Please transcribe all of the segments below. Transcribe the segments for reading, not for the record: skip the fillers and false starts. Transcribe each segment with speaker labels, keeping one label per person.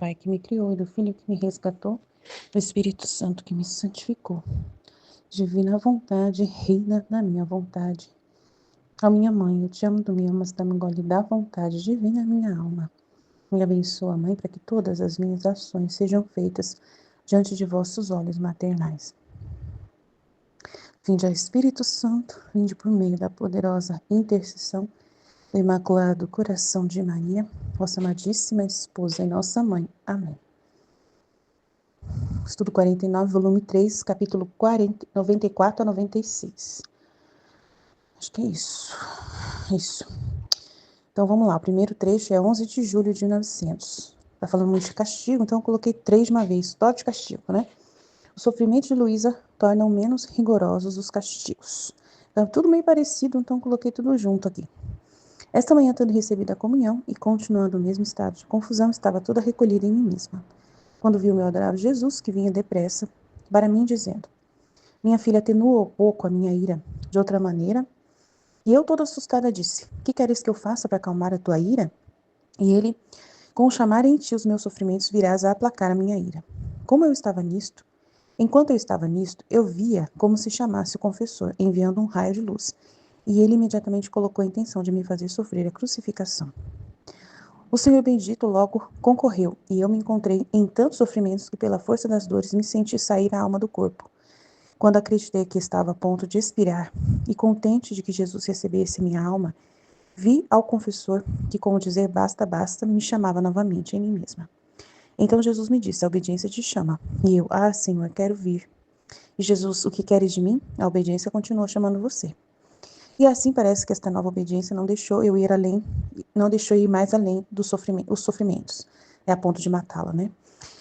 Speaker 1: Pai que me criou e do Filho que me resgatou, do Espírito Santo que me santificou. Divina vontade, reina na minha vontade. Ó minha mãe, eu te amo, tu me amas, dá-me gole da vontade, divina minha alma. Me abençoa, Mãe, para que todas as minhas ações sejam feitas diante de vossos olhos maternais. Vinde, ó Espírito Santo, vinde por meio da poderosa intercessão do Imaculado Coração de Maria, vossa amadíssima esposa e nossa mãe. Amém. Estudo 49, volume 3, capítulo 94 a 96. Acho que é isso. Isso. Então vamos lá, o primeiro trecho é 11 de julho de 1900. Tá falando muito de castigo, então eu coloquei 3 de uma vez, só de castigo, né? O sofrimento de Luísa tornam menos rigorosos os castigos. Então, tudo meio parecido, então coloquei tudo junto aqui. Esta manhã, tendo recebido a comunhão e continuando o mesmo estado de confusão, estava toda recolhida em mim mesma. Quando vi o meu adorável Jesus, que vinha depressa para mim, dizendo: minha filha atenuou pouco a minha ira. De outra maneira, e eu toda assustada disse: que queres que eu faça para acalmar a tua ira? E ele: com chamar em ti os meus sofrimentos, virás a aplacar a minha ira. Enquanto eu estava nisto, eu via como se chamasse o confessor, enviando um raio de luz, e ele imediatamente colocou a intenção de me fazer sofrer a crucificação. O Senhor bendito logo concorreu, e eu me encontrei em tantos sofrimentos que pela força das dores me senti sair a alma do corpo. Quando acreditei que estava a ponto de expirar, e contente de que Jesus recebesse minha alma, vi ao confessor que, com o dizer basta, basta, me chamava novamente em mim mesma. Então Jesus me disse: a obediência te chama. E eu: Senhor, quero vir. E Jesus: o que queres de mim? A obediência continuou chamando você. E assim parece que esta nova obediência não deixou eu ir além, não deixou ir mais além dos sofrimentos, a ponto de matá-la, né?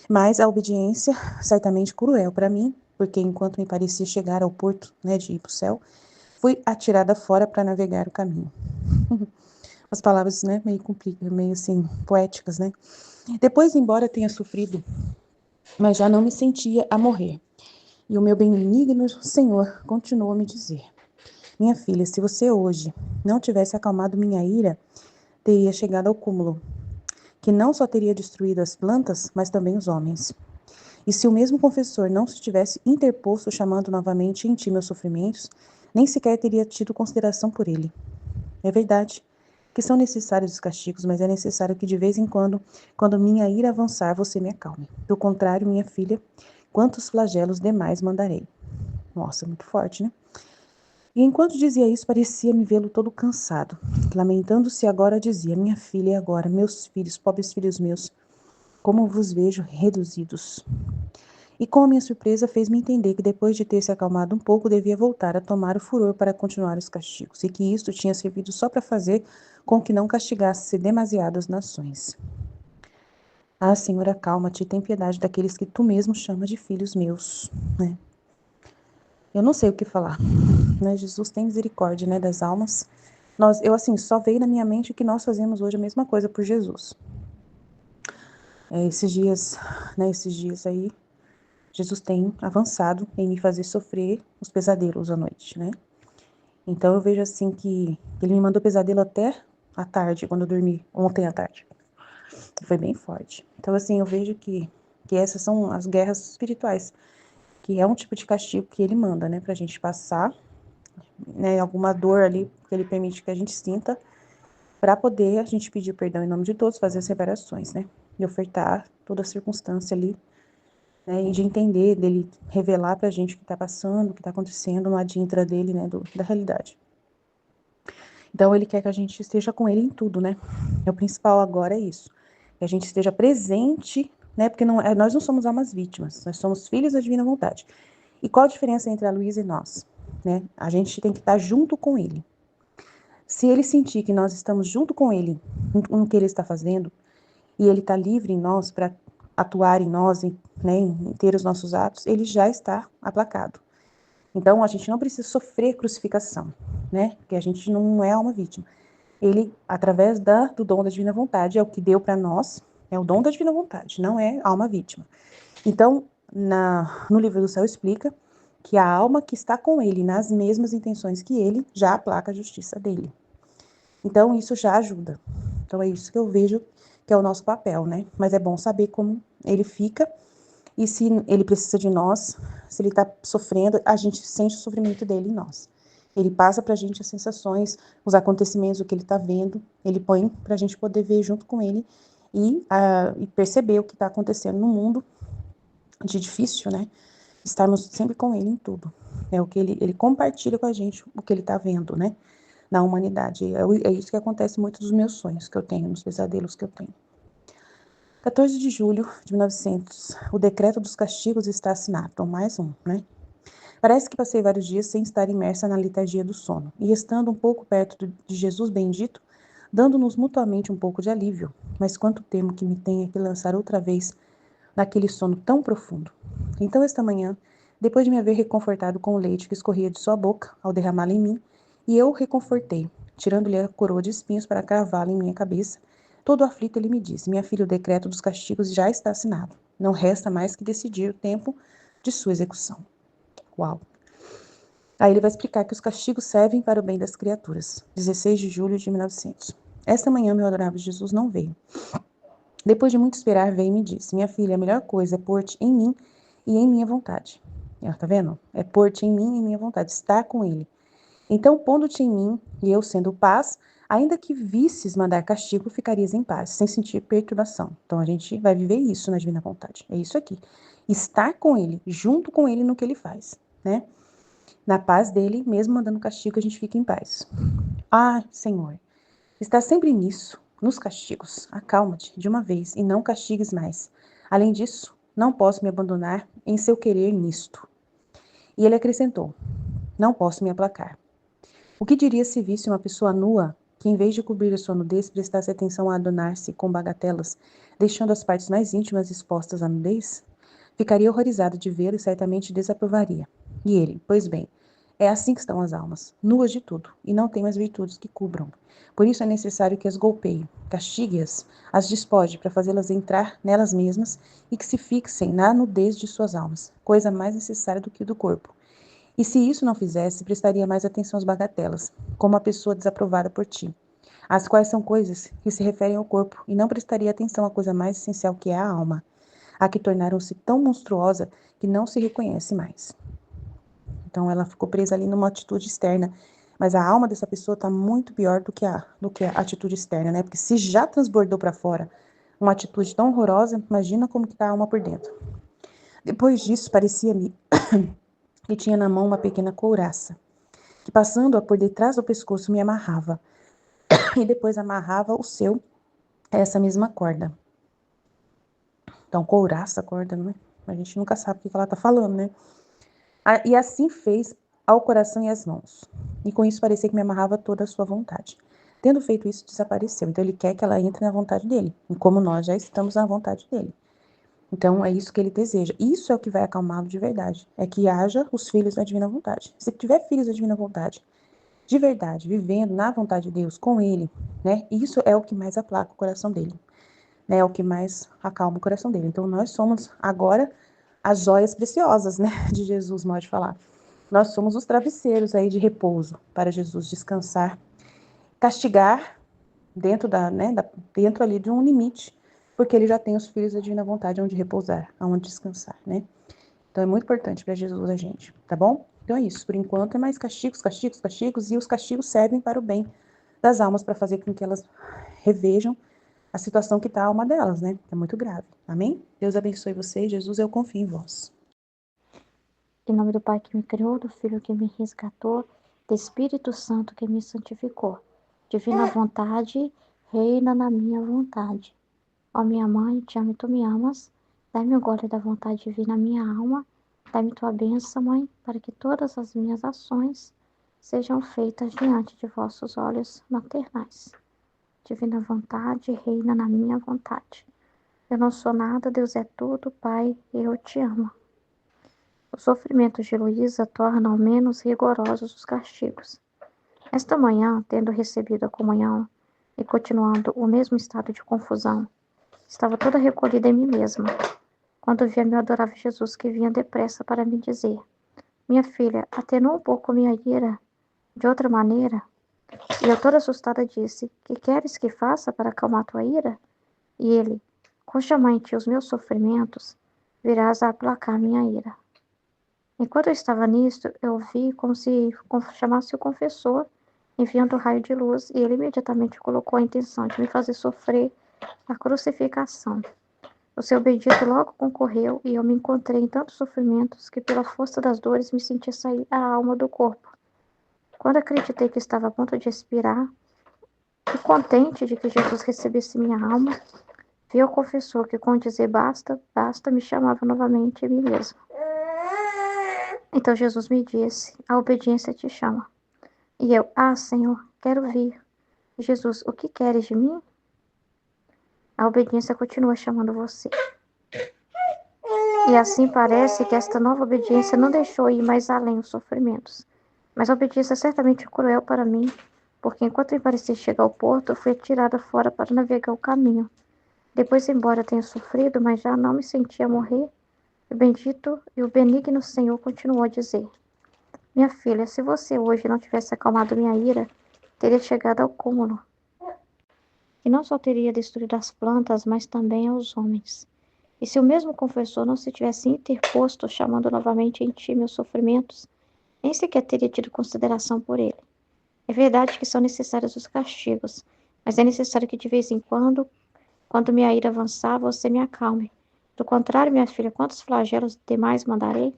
Speaker 1: Mas a obediência, certamente cruel para mim, porque enquanto me parecia chegar ao porto, né, de ir para o céu, fui atirada fora para navegar o caminho. As palavras, né, meio assim, poéticas, né? Depois, embora tenha sofrido, mas já não me sentia a morrer. E o meu benigno Senhor continuou a me dizer: minha filha, se você hoje não tivesse acalmado minha ira, teria chegado ao cúmulo, que não só teria destruído as plantas, mas também os homens. E se o mesmo confessor não se tivesse interposto chamando novamente em ti meus sofrimentos, nem sequer teria tido consideração por ele. É verdade que são necessários os castigos, mas é necessário que de vez em quando minha ira avançar, você me acalme. Do contrário, minha filha, quantos flagelos demais mandarei. Nossa, muito forte, né? E enquanto dizia isso, parecia-me vê-lo todo cansado. Lamentando-se agora, dizia: minha filha, e agora, meus filhos, pobres filhos meus, como vos vejo reduzidos. E com a minha surpresa, fez-me entender que depois de ter se acalmado um pouco, devia voltar a tomar o furor para continuar os castigos, e que isto tinha servido só para fazer com que não castigasse demasiado as nações. Senhor, acalma-te e tem piedade daqueles que tu mesmo chamas de filhos meus, né? Eu não sei o que falar, né? Jesus tem misericórdia, né, das almas. Eu só veio na minha mente que nós fazemos hoje a mesma coisa por Jesus. Esses dias aí, Jesus tem avançado em me fazer sofrer os pesadelos à noite, né? Então eu vejo assim que ele me mandou pesadelo até à tarde, quando eu dormi ontem à tarde. Foi bem forte. Então assim, eu vejo que essas são as guerras espirituais, que é um tipo de castigo que ele manda, né, pra gente passar, né, alguma dor ali que ele permite que a gente sinta, para poder a gente pedir perdão em nome de todos, fazer as reparações, né, e ofertar toda a circunstância ali, né, e de entender, dele revelar pra gente o que tá passando, o que tá acontecendo no adintra dele, né, da realidade. Então ele quer que a gente esteja com ele em tudo, né, o principal agora é isso, que a gente esteja presente, né, porque nós não somos almas vítimas, nós somos filhos da divina vontade. E qual a diferença entre a Luísa e nós? Né? A gente tem que estar junto com ele. Se ele sentir que nós estamos junto com ele no que ele está fazendo, e ele está livre em nós para atuar em nós, né, em ter os nossos atos, ele já está aplacado. Então, a gente não precisa sofrer crucificação, né? Porque a gente não é alma vítima. Ele, através do dom da divina vontade, é o que deu para nós, é o dom da divina vontade, não é alma vítima. Então, no livro do céu explica que a alma que está com ele nas mesmas intenções que ele já aplaca a justiça dele. Então, isso já ajuda. Então, é isso que eu vejo que é o nosso papel, né? Mas é bom saber como ele fica e se ele precisa de nós, se ele está sofrendo, a gente sente o sofrimento dele em nós. Ele passa para a gente as sensações, os acontecimentos, o que ele está vendo, ele põe para a gente poder ver junto com ele e perceber o que está acontecendo no mundo de difícil, né? Estarmos sempre com ele em tudo. É o que ele compartilha com a gente, o que ele está vendo, né? Na humanidade. É isso que acontece muito dos meus sonhos que eu tenho, nos pesadelos que eu tenho. 14 de julho de 1900, o decreto dos castigos está assinado. Então, mais um, né? Parece que passei vários dias sem estar imersa na liturgia do sono, e estando um pouco perto de Jesus bendito, dando-nos mutuamente um pouco de alívio, mas quanto temo que me tenha que lançar outra vez naquele sono tão profundo. Então, esta manhã, depois de me haver reconfortado com o leite que escorria de sua boca ao derramá-lo em mim, e eu o reconfortei, tirando-lhe a coroa de espinhos para cravá-la em minha cabeça, todo aflito ele me disse: minha filha, o decreto dos castigos já está assinado. Não resta mais que decidir o tempo de sua execução. Uau! Aí ele vai explicar que os castigos servem para o bem das criaturas. 16 de julho de 1900. Esta manhã, meu adorável Jesus não veio. Depois de muito esperar, veio e me disse: minha filha, a melhor coisa é pôr-te em mim e em minha vontade. Tá vendo? É pôr-te em mim e em minha vontade, estar com ele. Então, pondo-te em mim, e eu sendo paz, ainda que visses mandar castigo, ficarias em paz, sem sentir perturbação. Então, a gente vai viver isso na divina vontade. É isso aqui. Estar com ele, junto com ele no que ele faz, né? Na paz dele, mesmo mandando castigo, a gente fica em paz. Ah, Senhor, está sempre nisso, nos castigos. Acalma-te de uma vez e não castigues mais. Além disso, não posso me abandonar em seu querer nisto. E ele acrescentou: não posso me aplacar. O que diria se visse uma pessoa nua que, em vez de cobrir a sua nudez, prestasse atenção a adornar-se com bagatelas, deixando as partes mais íntimas expostas à nudez? Ficaria horrorizado de vê-lo e certamente desaprovaria. E ele: pois bem, é assim que estão as almas, nuas de tudo, e não têm as virtudes que cubram. Por isso é necessário que as golpeie, castigue-as, as despoje para fazê-las entrar nelas mesmas e que se fixem na nudez de suas almas, coisa mais necessária do que do corpo. E se isso não fizesse, prestaria mais atenção às bagatelas, como a pessoa desaprovada por ti, as quais são coisas que se referem ao corpo, e não prestaria atenção à coisa mais essencial que é a alma, a que tornaram-se tão monstruosa que não se reconhece mais. Então ela ficou presa ali numa atitude externa, mas a alma dessa pessoa está muito pior do que a atitude externa, né? Porque se já transbordou para fora uma atitude tão horrorosa, imagina como que está a alma por dentro. Depois disso, parecia-me que tinha na mão uma pequena couraça, que passando-a por detrás do pescoço me amarrava, e depois amarrava o seu a essa mesma corda. Então, couraça, corda, né? A gente nunca sabe o que ela está falando, né? E assim fez ao coração e às mãos. E com isso parecia que me amarrava toda a sua vontade. Tendo feito isso, desapareceu. Então ele quer que ela entre na vontade dele. E como nós já estamos na vontade dele. Então é isso que ele deseja. Isso é o que vai acalmá-lo de verdade. É que haja os filhos da divina vontade. Se tiver filhos da divina vontade, de verdade, vivendo na vontade de Deus, com ele, né? Isso é o que mais aplaca o coração dele. Né? É o que mais acalma o coração dele. Então nós somos agora as joias preciosas, né? De Jesus, pode falar. Nós somos os travesseiros aí de repouso para Jesus descansar, castigar dentro ali de um limite, porque ele já tem os filhos da divina vontade onde repousar, onde descansar, né? Então é muito importante para Jesus a gente, tá bom? Então é isso, por enquanto é mais castigos, castigos, castigos, e os castigos servem para o bem das almas, para fazer com que elas revejam a situação que está a alma delas, né? É muito grave, amém? Deus abençoe vocês, Jesus, eu confio em vós.
Speaker 2: Em nome do Pai que me criou, do Filho que me resgatou, do Espírito Santo que me santificou. Divina vontade, reina na minha vontade. Ó minha mãe, te amo e tu me amas. Dai-me o gole da vontade divina na minha alma. Dai-me tua bênção, mãe, para que todas as minhas ações sejam feitas diante de vossos olhos maternais. Divina vontade, reina na minha vontade. Eu não sou nada, Deus é tudo, Pai, eu te amo. Os sofrimentos de Luísa tornam menos rigorosos os castigos. Esta manhã, tendo recebido a comunhão e continuando o mesmo estado de confusão, estava toda recolhida em mim mesma, quando vi a meu adorável Jesus que vinha depressa para me dizer: minha filha, atenua um pouco minha ira. De outra maneira, e eu toda assustada disse: que queres que faça para acalmar tua ira? E ele, com chamar em ti os meus sofrimentos, virás a aplacar minha ira. Enquanto eu estava nisto, eu vi como se chamasse o confessor, enviando um raio de luz, e ele imediatamente colocou a intenção de me fazer sofrer a crucificação. O seu bendito logo concorreu, e eu me encontrei em tantos sofrimentos que, pela força das dores, me sentia sair a alma do corpo. Quando acreditei que estava a ponto de expirar, e contente de que Jesus recebesse minha alma, vi o confessor que, com dizer basta, basta, me chamava novamente a mim mesmo. Então Jesus me disse: a obediência te chama. E eu: ah, Senhor, quero vir. Jesus: o que queres de mim? A obediência continua chamando você. E assim parece que esta nova obediência não deixou ir mais além os sofrimentos. Mas a obediência é certamente cruel para mim, porque enquanto me parecia chegar ao porto, eu fui atirada fora para navegar o caminho. Depois, embora tenha sofrido, mas já não me sentia morrer, o bendito e o benigno Senhor continuou a dizer: minha filha, se você hoje não tivesse acalmado minha ira, teria chegado ao cúmulo. E não só teria destruído as plantas, mas também aos homens. E se o mesmo confessor não se tivesse interposto, chamando novamente em ti meus sofrimentos, nem sequer teria tido consideração por ele. É verdade que são necessários os castigos, mas é necessário que de vez em quando minha ira avançar, você me acalme. Do contrário, minha filha, quantos flagelos demais mandarei?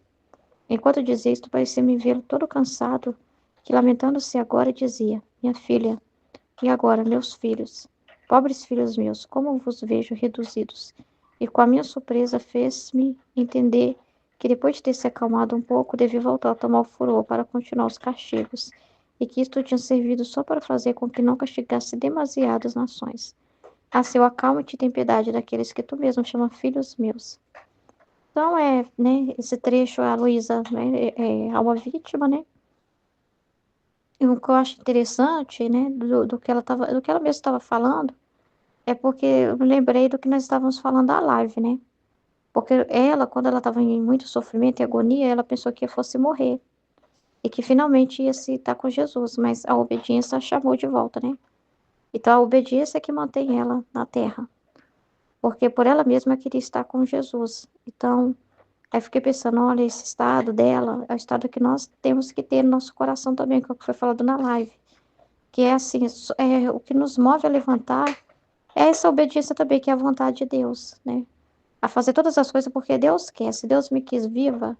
Speaker 2: Enquanto dizia isto, parecia-me vê-lo todo cansado, que lamentando-se agora dizia: minha filha, e agora, meus filhos, pobres filhos meus, como vos vejo reduzidos. E com a minha surpresa fez-me entender que depois de ter se acalmado um pouco, devia voltar a tomar o furor para continuar os castigos, e que isto tinha servido só para fazer com que não castigasse demasiado as nações. A seu acalma-te e tem piedade daqueles que tu mesmo chama filhos meus. Então, esse trecho, a Luísa, né, é uma vítima, né? E o que eu acho interessante, né, do que do que ela mesma estava falando, é porque eu me lembrei do que nós estávamos falando da live, né? Porque ela, quando ela estava em muito sofrimento e agonia, ela pensou que fosse morrer e que finalmente ia se estar com Jesus, mas a obediência a chamou de volta, né? Então, a obediência é que mantém ela na terra, porque por ela mesma queria estar com Jesus. Então, aí fiquei pensando, olha, esse estado dela é o estado que nós temos que ter no nosso coração também, que é o que foi falado na live. Que é assim, o que nos move a levantar é essa obediência também, que é a vontade de Deus, né? A fazer todas as coisas porque Deus quer. Se Deus me quis viva,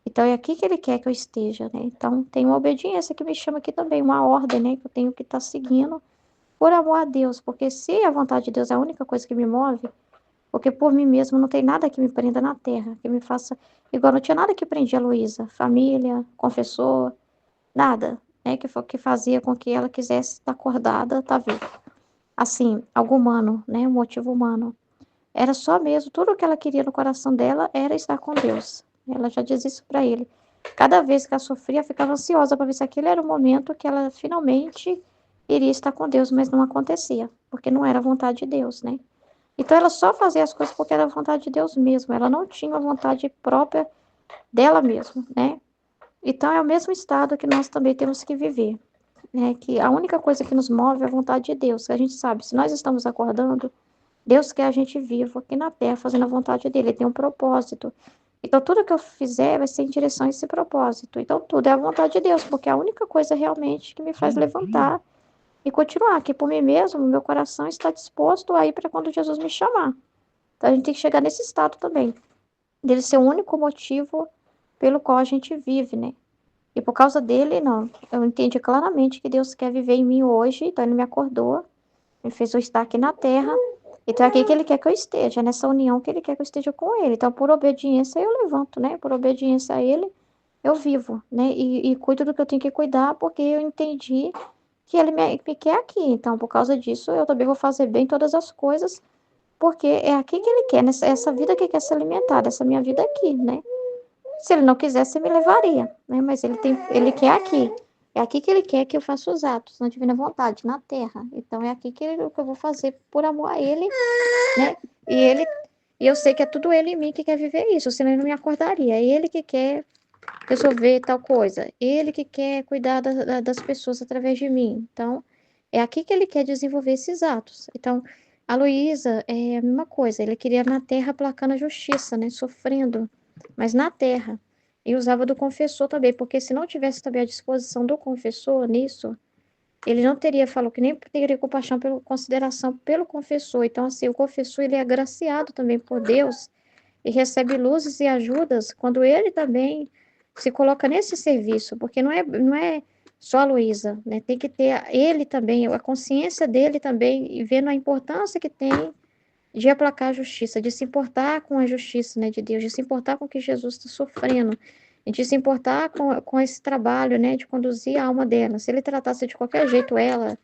Speaker 2: então é aqui que Ele quer que eu esteja, né? Então tem uma obediência que me chama aqui também, uma ordem, né? Que eu tenho que estar seguindo por amor a Deus. Porque se a vontade de Deus é a única coisa que me move, porque por mim mesmo não tem nada que me prenda na terra, que me faça. Igual não tinha nada que prendia a Luísa, família, confessor, nada, né? Que fazia com que ela quisesse estar acordada, estar viva. Assim, algo humano, né? Um motivo humano. Era só mesmo, tudo o que ela queria no coração dela era estar com Deus. Ela já diz isso para ele. Cada vez que ela sofria, ficava ansiosa para ver se aquele era o momento que ela finalmente iria estar com Deus, mas não acontecia, porque não era a vontade de Deus, né? Então ela só fazia as coisas porque era a vontade de Deus mesmo, ela não tinha a vontade própria dela mesma, né? Então é o mesmo estado que nós também temos que viver, né? Que a única coisa que nos move é a vontade de Deus. A gente sabe, se nós estamos acordando, Deus quer a gente vivo aqui na terra, fazendo a vontade dele. Ele tem um propósito. Então, tudo que eu fizer vai ser em direção a esse propósito. Então, tudo é a vontade de Deus, porque é a única coisa realmente que me faz levantar e continuar. Que por mim mesmo, meu coração está disposto a ir para quando Jesus me chamar. Então, a gente tem que chegar nesse estado também, dele ser o único motivo pelo qual a gente vive, né? E por causa dele, não. Eu entendi claramente que Deus quer viver em mim hoje, então ele me acordou, me fez eu estar aqui na terra. Então é aqui que ele quer que eu esteja, nessa união que ele quer que eu esteja com ele. Então, por obediência, eu levanto, né? Por obediência a ele, eu vivo, né? E cuido do que eu tenho que cuidar, porque eu entendi que ele me quer aqui. Então, por causa disso, eu também vou fazer bem todas as coisas, porque é aqui que ele quer, essa vida que quer se alimentar, essa minha vida aqui, né? Se ele não quisesse, me levaria, né? Mas ele quer aqui. É aqui que ele quer que eu faça os atos, na divina vontade, na terra. Então, é aqui que eu vou fazer por amor a ele, né? E eu sei que é tudo ele em mim que quer viver isso, senão ele não me acordaria. É ele que quer resolver tal coisa. Ele que quer cuidar das pessoas através de mim. Então, é aqui que ele quer desenvolver esses atos. Então, A Luísa é a mesma coisa, ele queria na terra aplacando a justiça, né? Sofrendo, mas na terra. E usava do confessor também, porque se não tivesse também a disposição do confessor nisso, ele não teria, falou que nem teria compaixão pelo, consideração pelo confessor. Então, assim, o confessor, ele é agraciado também por Deus e recebe luzes e ajudas quando ele também se coloca nesse serviço, porque não é só a Luísa, né? Tem que ter ele também, a consciência dele também, e vendo a importância que tem de aplacar a justiça, de se importar com a justiça, né, de Deus, de se importar com o que Jesus está sofrendo, e de se importar com esse trabalho, né, de conduzir a alma dela. Se ele tratasse de qualquer jeito ela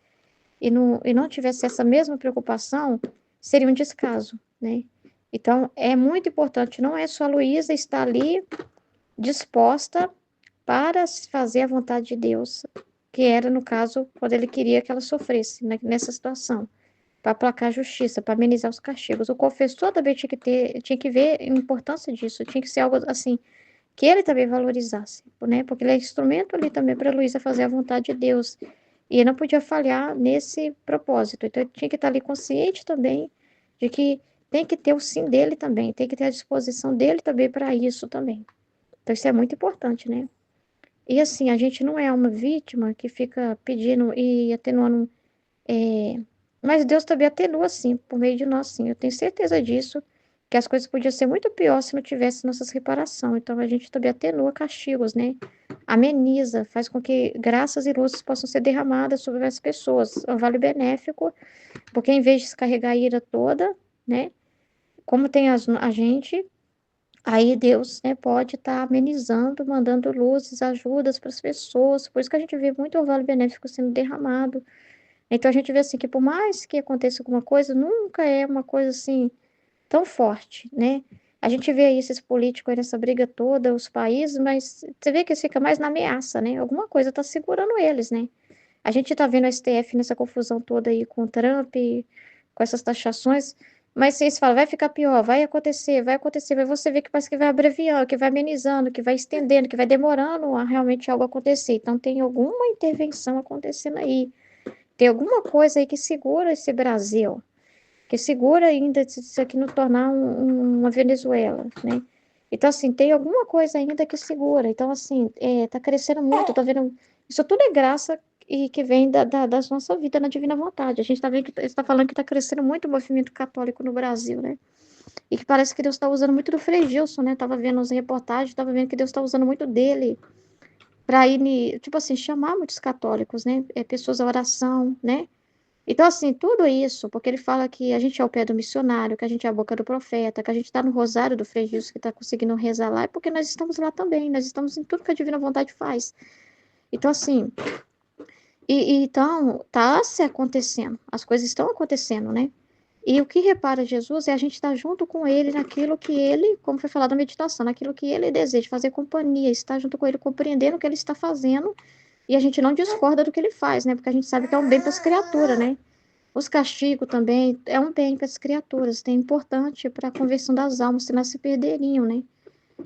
Speaker 2: e não tivesse essa mesma preocupação, seria um descaso, né? Então, é muito importante, não é só a Luísa estar ali disposta para fazer a vontade de Deus, que era, no caso, quando ele queria que ela sofresse nessa situação, para aplacar a justiça, para amenizar os castigos. O confessor também tinha que ver a importância disso, tinha que ser algo assim, que ele também valorizasse, né? Porque ele é instrumento ali também para a Luísa fazer a vontade de Deus. E ele não podia falhar nesse propósito. Então, ele tinha que estar ali consciente também de que tem que ter o sim dele também, tem que ter a disposição dele também para isso também. Então, isso é muito importante, né? E assim, a gente não é uma vítima que fica pedindo e atenuando. Mas Deus também atenua, sim, por meio de nós, sim. Eu tenho certeza disso, que as coisas podiam ser muito pior se não tivesse nossas reparações. Então, a gente também atenua castigos, né? Ameniza, faz com que graças e luzes possam ser derramadas sobre as pessoas. É um vale benéfico, porque em vez de descarregar a ira toda, né? Como tem a gente, aí Deus, né, pode estar amenizando, mandando luzes, ajudas para as pessoas. Por isso que a gente vê muito orvalho benéfico sendo derramado. Então a gente vê assim que por mais que aconteça alguma coisa, nunca é uma coisa assim tão forte, né? A gente vê aí esses políticos aí nessa briga toda, os países, mas você vê que eles ficam mais na ameaça, né? Alguma coisa está segurando eles, né? A gente está vendo a STF nessa confusão toda aí com o Trump, com essas taxações, mas eles falam, vai ficar pior, vai acontecer, vai você ver que parece que vai abreviando, que vai amenizando, que vai estendendo, que vai demorando a realmente algo acontecer. Então tem alguma intervenção acontecendo aí. Tem alguma coisa aí que segura esse Brasil, que segura ainda isso aqui não tornar uma Venezuela, né? Então, assim, tem alguma coisa ainda que segura. Então, assim, tá crescendo muito, tá vendo? Isso tudo é graça e que vem da nossa vida na divina vontade. A gente tá vendo que está falando que tá crescendo muito o movimento católico no Brasil, né? E que parece que Deus está usando muito do Frei Gilson, né? Tava vendo as reportagens, tava vendo que Deus está usando muito dele para ir, tipo assim, chamar muitos católicos, né? Pessoas à oração, né? Então, assim, tudo isso, porque ele fala que a gente é o pé do missionário, que a gente é a boca do profeta, que a gente está no rosário do Frei Gilson, que está conseguindo rezar lá, é porque nós estamos lá também, nós estamos em tudo que a divina vontade faz. Então, assim, então, tá se acontecendo, as coisas estão acontecendo, né? E o que repara Jesus é a gente estar junto com ele naquilo que ele, como foi falado na meditação, naquilo que ele deseja, fazer companhia, estar junto com ele, compreendendo o que ele está fazendo, e a gente não discorda do que ele faz, né? Porque a gente sabe que é um bem para as criaturas, né? Os castigos também é um bem para as criaturas, é importante para a conversão das almas, se elas se perderiam, né?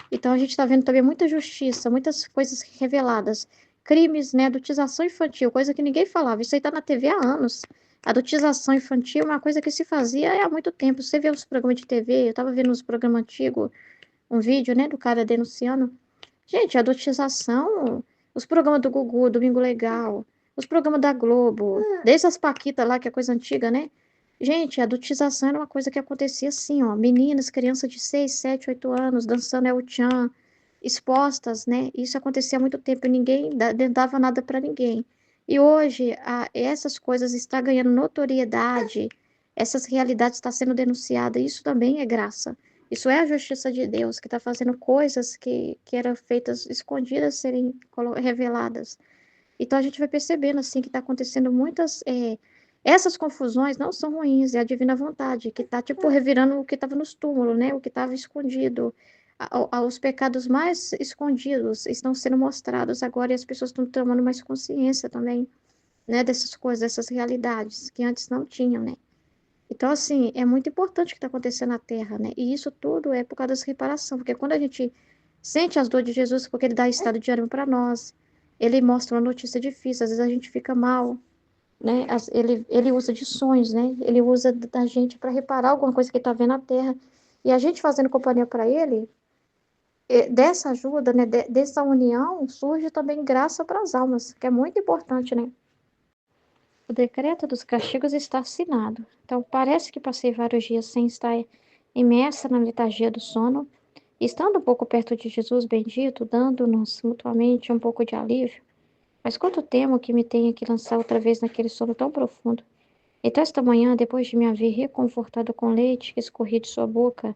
Speaker 2: Então a gente está vendo também muita justiça, muitas coisas reveladas, crimes, né, adultização infantil, coisa que ninguém falava. Isso aí está na TV há anos. Adultização infantil é uma coisa que se fazia há muito tempo. Você vê os programas de TV, eu estava vendo uns programas antigos, um vídeo, né, do cara denunciando. Gente, adultização, os programas do Gugu, Domingo Legal, os programas da Globo, desde as Paquitas lá, que é coisa antiga, né? Gente, a adultização era uma coisa que acontecia assim, ó. Meninas, crianças de 6, 7, 8 anos, dançando El-Chan, expostas, né? Isso acontecia há muito tempo e ninguém dava nada para ninguém. E hoje, essas coisas estão ganhando notoriedade, essas realidades estão sendo denunciadas, isso também é graça. Isso é a justiça de Deus, que está fazendo coisas que eram feitas escondidas serem reveladas. Então a gente vai percebendo assim que está acontecendo muitas. Essas confusões não são ruins, é a divina vontade, que está tipo revirando o que estava nos túmulos, né? O que estava escondido. Os pecados mais escondidos estão sendo mostrados agora e as pessoas estão tomando mais consciência também, né? Dessas coisas, dessas realidades que antes não tinham, né? Então, assim, é muito importante o que está acontecendo na Terra, né? E isso tudo é por causa das reparações, porque quando a gente sente as dores de Jesus, porque ele dá estado de ânimo para nós, ele mostra uma notícia difícil, às vezes a gente fica mal, né? Ele usa de sonhos, né? Ele usa da gente para reparar alguma coisa que ele está vendo na Terra. E a gente fazendo companhia para ele, dessa ajuda, né? Dessa união, surge também graça para as almas, que é muito importante, né? O decreto dos castigos está assinado. Então, parece que passei vários dias sem estar imersa na letargia do sono, estando um pouco perto de Jesus bendito, dando-nos mutuamente um pouco de alívio. Mas quanto temo que me tenha que lançar outra vez naquele sono tão profundo. Então, esta manhã, depois de me haver reconfortado com o leite que escorria de sua boca,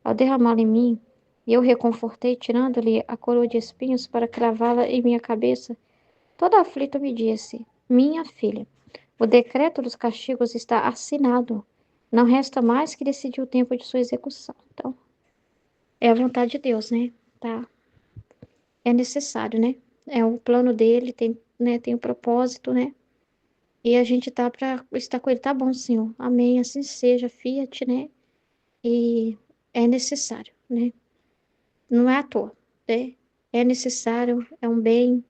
Speaker 2: ao derramá-lo em mim, e eu reconfortei, tirando-lhe a coroa de espinhos para cravá-la em minha cabeça, toda aflita me disse: Minha filha, o decreto dos castigos está assinado. Não resta mais que decidir o tempo de sua execução. Então, é a vontade de Deus, né? Tá? É necessário, né? É o plano dele, tem, né, tem o propósito, né? E a gente tá para estar com ele, tá bom, Senhor. Amém. Assim seja, fiat, né? E é necessário, né? Não é à toa, né? É necessário, é um bem,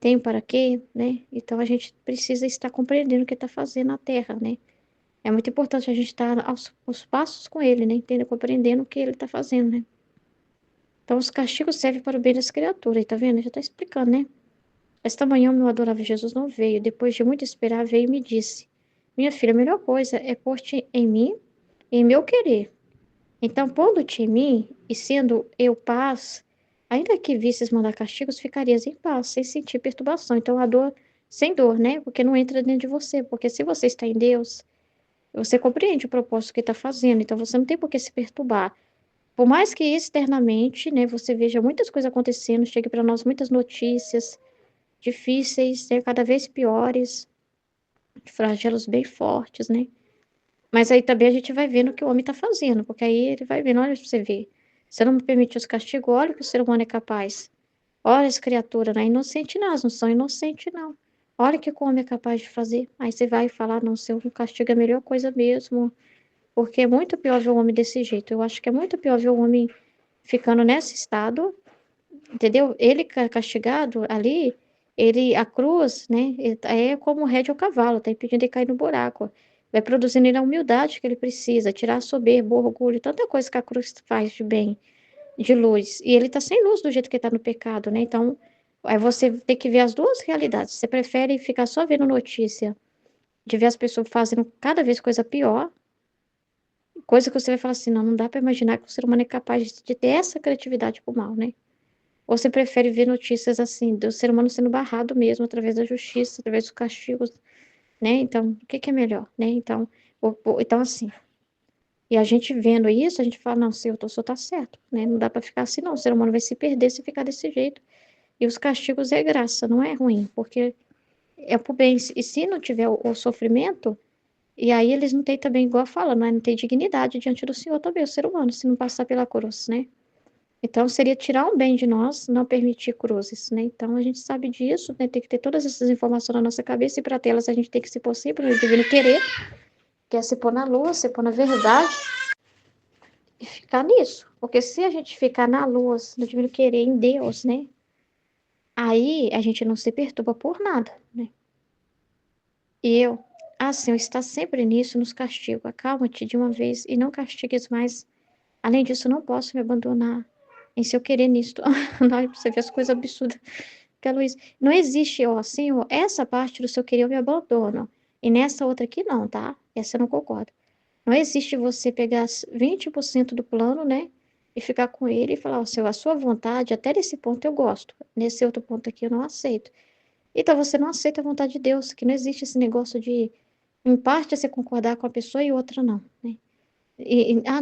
Speaker 2: tem para quê, né? Então a gente precisa estar compreendendo o que está fazendo na Terra, né? É muito importante a gente estar aos passos com ele, né? Entendendo, compreendendo o que ele está fazendo, né? Então os castigos servem para o bem das criaturas, tá vendo? Já está explicando, né? Esta manhã o meu adorável Jesus não veio. Depois de muito esperar, veio e me disse: Minha filha, a melhor coisa é pôr-te em mim e em meu querer. Então, pondo-te em mim e sendo eu paz, ainda que visses mandar castigos, ficarias em paz, sem sentir perturbação. Então, a dor, sem dor, né? Porque não entra dentro de você. Porque se você está em Deus, você compreende o propósito que está fazendo. Então, você não tem por que se perturbar. Por mais que externamente, né, você veja muitas coisas acontecendo, chegue para nós muitas notícias difíceis, né, cada vez piores, flagelos bem fortes, né? Mas aí também a gente vai vendo o que o homem está fazendo, porque aí ele vai vendo, olha pra você ver. Se eu não me permitir os castigos, olha o que o ser humano é capaz. Olha as criaturas, não é inocente não, elas não são inocentes não. Olha o que o homem é capaz de fazer. Aí você vai falar, não, seu castigo é a melhor coisa mesmo, porque é muito pior ver o homem desse jeito. Eu acho que é muito pior ver o homem ficando nesse estado, entendeu? Ele castigado ali, a cruz, né, é como o rédea ao cavalo, tá impedindo de cair no buraco. Vai produzindo ele a humildade que ele precisa, tirar a soberba, o orgulho, tanta coisa que a cruz faz de bem, de luz. E ele tá sem luz do jeito que tá no pecado, né? Então, aí você tem que ver as duas realidades. Você prefere ficar só vendo notícia de ver as pessoas fazendo cada vez coisa pior, coisa que você vai falar assim, não, não dá para imaginar que o ser humano é capaz de ter essa criatividade pro mal, né? Ou você prefere ver notícias assim, do ser humano sendo barrado mesmo, através da justiça, através dos castigos, né? Então, o que que é melhor, né? Então, então assim, e a gente vendo isso, a gente fala, não, o senhor tá certo, né? Não dá para ficar assim, não. O ser humano vai se perder se ficar desse jeito. E os castigos é graça, não é ruim, porque é pro bem. E se não tiver o sofrimento, e aí eles não têm também, igual fala, não tem dignidade diante do Senhor também, o ser humano, se não passar pela cruz, né? Então, seria tirar um bem de nós, não permitir cruzes, né? Então, a gente sabe disso, né? Tem que ter todas essas informações na nossa cabeça, e para tê-las a gente tem que se pôr sempre no divino querer, que é se pôr na luz, se pôr na verdade, e ficar nisso. Porque se a gente ficar na luz, no divino querer, em Deus, né? Aí a gente não se perturba por nada, né? E eu, Senhor, está sempre nisso, nos castigo. Acalma-te de uma vez e não castigues mais. Além disso, não posso me abandonar em seu querer nisto. Não, você vê as coisas absurdas. Porque, Luiz, não existe, ó, Senhor, essa parte do seu querer eu me abandono. E nessa outra aqui não, tá? Essa eu não concordo. Não existe você pegar 20% do plano, né? E ficar com ele e falar, ó, Senhor, a sua vontade, até nesse ponto eu gosto. Nesse outro ponto aqui eu não aceito. Então você não aceita a vontade de Deus, que não existe esse negócio de, em parte, você concordar com a pessoa e outra não, né?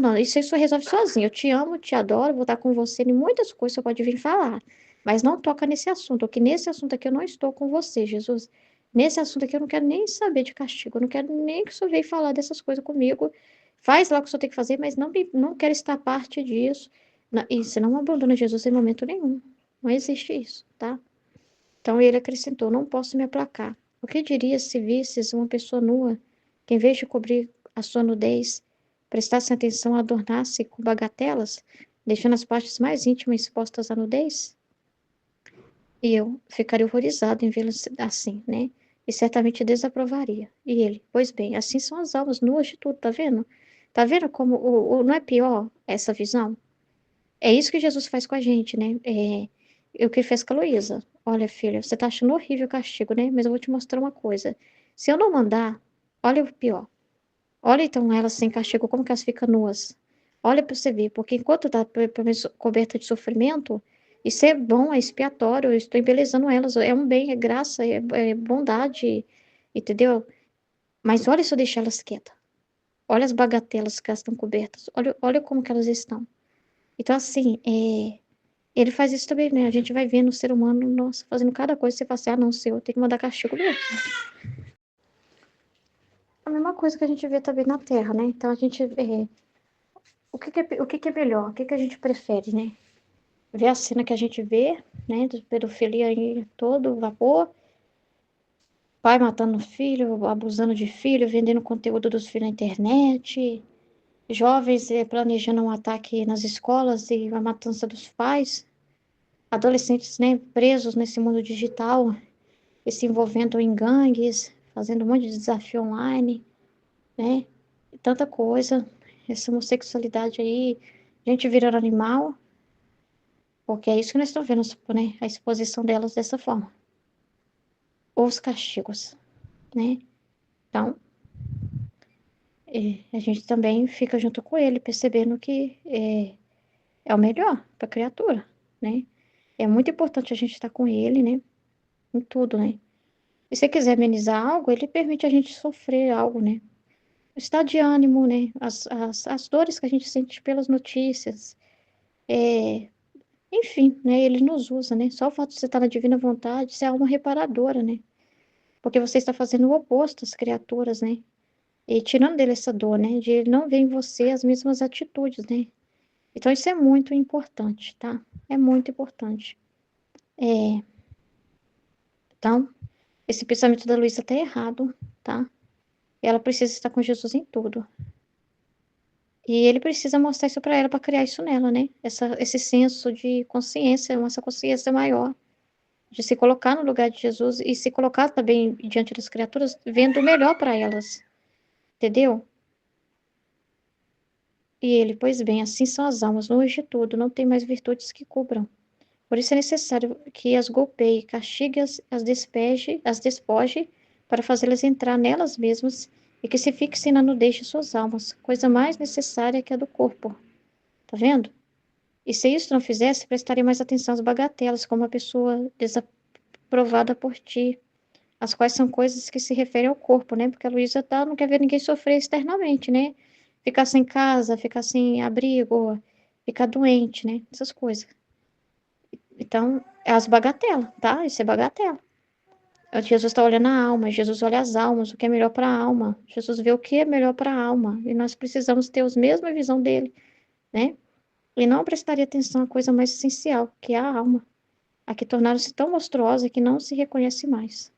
Speaker 2: Não, isso aí só resolve sozinho. Eu te amo, te adoro, vou estar com você em muitas coisas, você pode vir falar. Mas não toca nesse assunto, porque nesse assunto aqui eu não estou com você, Jesus. Nesse assunto aqui eu não quero nem saber de castigo, eu não quero nem que o senhor venha falar dessas coisas comigo. Faz lá o que o senhor tem que fazer, mas não quero estar parte disso. E você não abandona Jesus em momento nenhum. Não existe isso, tá? Então ele acrescentou: Não posso me aplacar. O que dirias se visses uma pessoa nua, que em vez de cobrir a sua nudez, prestasse atenção a adornar-se com bagatelas, deixando as partes mais íntimas expostas à nudez? E eu ficaria horrorizado em vê-lo assim, né? e certamente desaprovaria. E ele, pois bem, assim são as almas nuas de tudo, tá vendo? Tá vendo como não é pior essa visão? É isso que Jesus faz com a gente, né? É o que ele fez com a Luísa. Olha, filha, você tá achando horrível o castigo, né? Mas eu vou te mostrar uma coisa. Se eu não mandar, olha o pior. Olha então elas sem castigo, como que elas ficam nuas. Olha para você ver, porque enquanto tá coberta de sofrimento, isso é bom, é expiatório, eu estou embelezando elas, é um bem, é graça, é bondade, entendeu? Mas olha se eu deixar elas quietas. Olha as bagatelas que elas estão cobertas. Olha como que elas estão. Então, assim, ele faz isso também, né? A gente vai vendo o ser humano, nossa, fazendo cada coisa, você fala assim, ah, não, Senhor, tem que mandar castigo mesmo. A mesma coisa que a gente vê também na Terra, né? Então, a gente, o que é melhor? O que a gente prefere, né? Ver a cena que a gente vê, né? De pedofilia em todo vapor, pai matando filho, abusando de filho, vendendo conteúdo dos filhos na internet, jovens planejando um ataque nas escolas e a matança dos pais, adolescentes, né, presos nesse mundo digital, e se envolvendo em gangues, fazendo um monte de desafio online, né? Tanta coisa, essa homossexualidade aí, gente virando animal, porque é isso que nós estamos vendo, né? A exposição delas dessa forma. Os castigos, né? Então, a gente também fica junto com ele, percebendo que é o melhor para a criatura, né? É muito importante a gente estar com ele, né? Em tudo, né? E se quiser amenizar algo, ele permite a gente sofrer algo, né? O estado de ânimo, né? As dores que a gente sente pelas notícias. Enfim, né? Ele nos usa, né? Só o fato de você estar na divina vontade, você é alma reparadora, né? Porque você está fazendo o oposto às criaturas, né? E tirando dele essa dor, né? De ele não ver em você as mesmas atitudes, né? Então, isso é muito importante, tá? É muito importante. Então, esse pensamento da Luísa tá errado, tá? Ela precisa estar com Jesus em tudo. E ele precisa mostrar isso para ela, para criar isso nela, né? Esse senso de consciência, essa consciência maior, de se colocar no lugar de Jesus e se colocar também diante das criaturas, vendo o melhor para elas, entendeu? E ele, pois bem, assim são as almas, longe de tudo, não tem mais virtudes que cubram. Por isso é necessário que as golpeie, castigue, as despoje, para fazê-las entrar nelas mesmas e que se fixem na nudez de suas almas, coisa mais necessária que a do corpo. Tá vendo? E se isso não fizesse, prestaria mais atenção às bagatelas, como a pessoa desaprovada por ti, as quais são coisas que se referem ao corpo, né? Porque a Luísa não quer ver ninguém sofrer externamente, né? Ficar sem casa, ficar sem abrigo, ficar doente, né? Essas coisas. Então, é as bagatelas, tá? Isso é bagatela. Jesus está olhando a alma, Jesus olha as almas, o que é melhor para a alma. Jesus vê o que é melhor para a alma. E nós precisamos ter a mesma visão dele, né? E não prestaria atenção à coisa mais essencial, que é a alma, a que tornaram-se tão monstruosa que não se reconhece mais.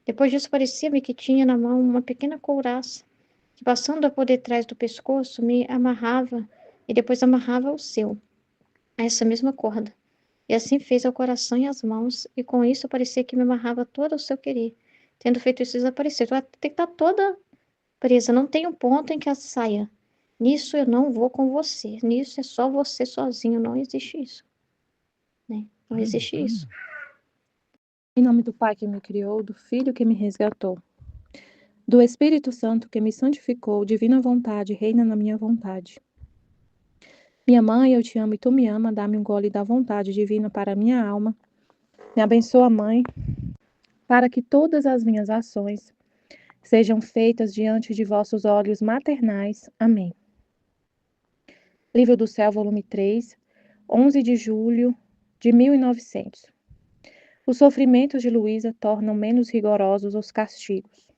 Speaker 2: Depois disso, parecia-me que tinha na mão uma pequena couraça, que, passando por detrás do pescoço, me amarrava e depois amarrava o seu, a essa mesma corda. E assim fez ao coração e às mãos, e com isso parecia que me amarrava todo o seu querer. Tendo feito isso, desapareceu. Ela tem que estar toda presa, não tem um ponto em que ela saia. Nisso eu não vou com você. Nisso é só você sozinho. Não existe isso, né? Não existe isso.
Speaker 1: Em nome do Pai que me criou, do Filho que me resgatou, do Espírito Santo que me santificou, divina vontade, reina na minha vontade. Minha mãe, eu te amo e tu me ama, dá-me um gole da vontade divina para a minha alma. Me abençoa, Mãe, para que todas as minhas ações sejam feitas diante de vossos olhos maternais. Amém. Livro do Céu, volume 3, 11 de julho de 1900. Os sofrimentos de Luísa tornam menos rigorosos os castigos.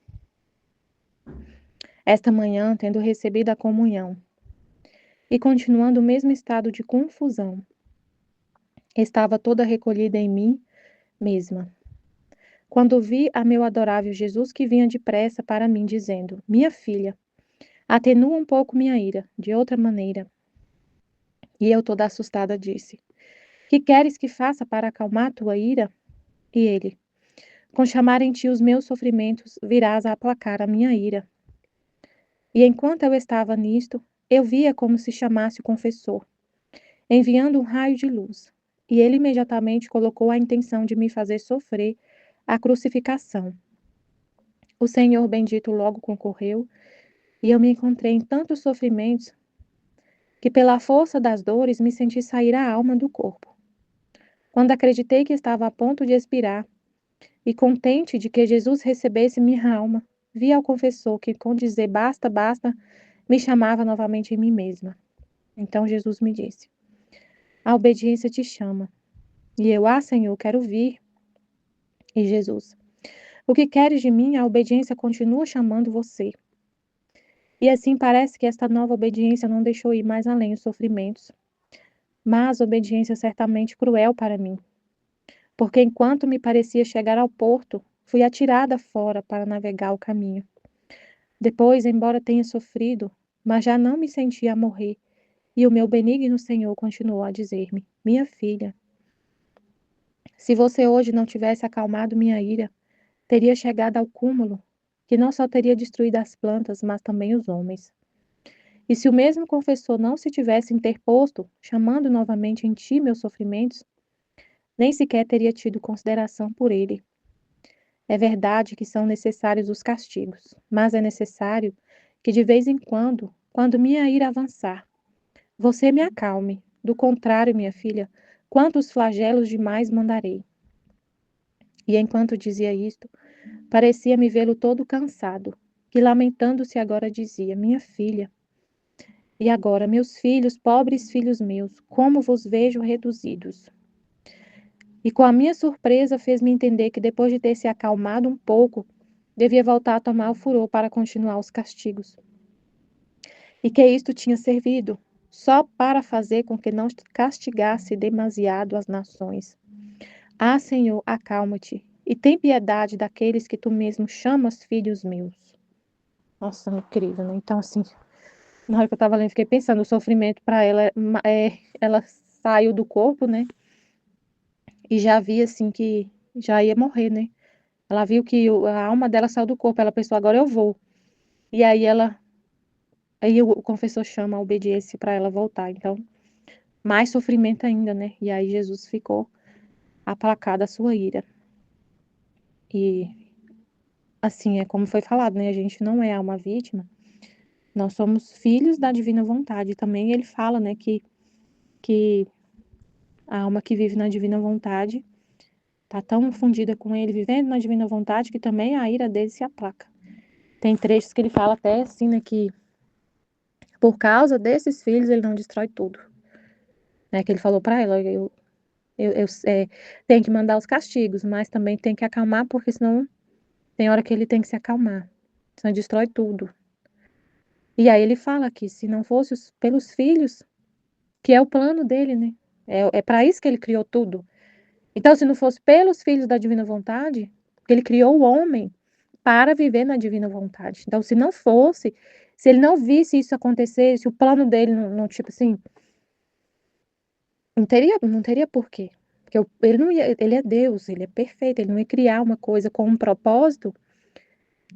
Speaker 1: Esta manhã, tendo recebido a comunhão e continuando o mesmo estado de confusão, estava toda recolhida em mim mesma, quando vi a meu adorável Jesus que vinha depressa para mim, dizendo: Minha filha, atenua um pouco minha ira, de outra maneira. E eu, toda assustada, disse: Que queres que faça para acalmar tua ira? E ele: Com chamar em ti os meus sofrimentos, virás a aplacar a minha ira. E enquanto eu estava nisto, eu via como se chamasse o confessor, enviando um raio de luz. E ele imediatamente colocou a intenção de me fazer sofrer a crucificação. O Senhor bendito logo concorreu, e eu me encontrei em tantos sofrimentos que pela força das dores me senti sair a alma do corpo. Quando acreditei que estava a ponto de expirar, e contente de que Jesus recebesse minha alma, vi ao confessor que, com dizer basta, basta, me chamava novamente em mim mesma. Então Jesus me disse: a obediência te chama. E eu, Senhor, quero vir. E Jesus: o que queres de mim? A obediência continua chamando você. E assim parece que esta nova obediência não deixou ir mais além os sofrimentos, mas obediência certamente cruel para mim, porque enquanto me parecia chegar ao porto, fui atirada fora para navegar o caminho. Depois, embora tenha sofrido, mas já não me sentia a morrer, e o meu benigno Senhor continuou a dizer-me: minha filha, se você hoje não tivesse acalmado minha ira, teria chegado ao cúmulo, que não só teria destruído as plantas, mas também os homens. E se o mesmo confessor não se tivesse interposto, chamando novamente em ti meus sofrimentos, nem sequer teria tido consideração por ele. É verdade que são necessários os castigos, mas é necessário que de vez em quando minha ira avançar, você me acalme. Do contrário, minha filha, quantos flagelos demais mandarei. E enquanto dizia isto, parecia-me vê-lo todo cansado, que lamentando-se agora dizia: minha filha, e agora, meus filhos, pobres filhos meus, como vos vejo reduzidos. E com a minha surpresa fez-me entender que depois de ter se acalmado um pouco, devia voltar a tomar o furor para continuar os castigos. E que isto tinha servido só para fazer com que não castigasse demasiado as nações. Ah, Senhor, acalma-te, e tem piedade daqueles que tu mesmo chamas filhos meus. Nossa, incrível, né? Então, assim, na hora que eu estava lendo, fiquei pensando, o sofrimento para ela, ela saiu do corpo, né? E já via, assim, que já ia morrer, né? Ela viu que a alma dela saiu do corpo, ela pensou, agora eu vou. E aí o confessor chama a obediência para ela voltar. Então, mais sofrimento ainda, né? E aí Jesus ficou aplacado a sua ira. E, assim, é como foi falado, né? A gente não é alma vítima, nós somos filhos da divina vontade. Também ele fala, né, que a alma que vive na divina vontade está tão fundida com ele, vivendo na divina vontade, que também a ira dele se aplaca. Tem trechos que ele fala até assim, né, que por causa desses filhos ele não destrói tudo. Né, que ele falou para ela, eu tenho que mandar os castigos, mas também tem que acalmar, porque senão tem hora que ele tem que se acalmar, senão destrói tudo. E aí ele fala que se não fosse pelos filhos, que é o plano dele, né? É para isso que ele criou tudo. Então, se não fosse pelos filhos da divina vontade, ele criou o homem para viver na divina vontade. Então, se não fosse, se ele não visse isso acontecer, se o plano dele não tipo assim, não teria porquê. Porque ele não ia, ele é Deus, ele é perfeito, ele não ia criar uma coisa com um propósito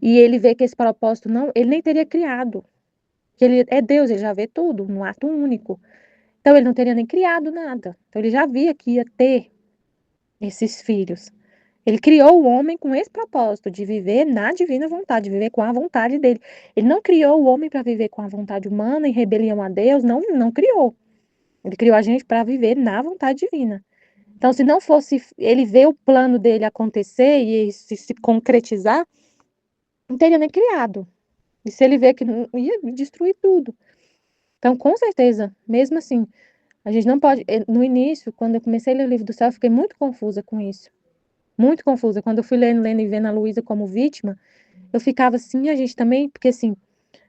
Speaker 1: e ele vê que esse propósito não, ele nem teria criado. Que ele é Deus, ele já vê tudo no ato único. Então ele não teria nem criado nada. Então ele já via que ia ter esses filhos. Ele criou o homem com esse propósito de viver na divina vontade, de viver com a vontade dele. Ele não criou o homem para viver com a vontade humana, em rebelião a Deus, não criou. Ele criou a gente para viver na vontade divina. Então, se não fosse ele ver o plano dele acontecer e se concretizar, não teria nem criado. E se ele vê que não, ia destruir tudo. Então, com certeza, mesmo assim, a gente não pode. No início, quando eu comecei a ler o livro do céu, eu fiquei muito confusa com isso. Muito confusa. Quando eu fui lendo e vendo a Luísa como vítima, eu ficava assim, a gente também, porque assim,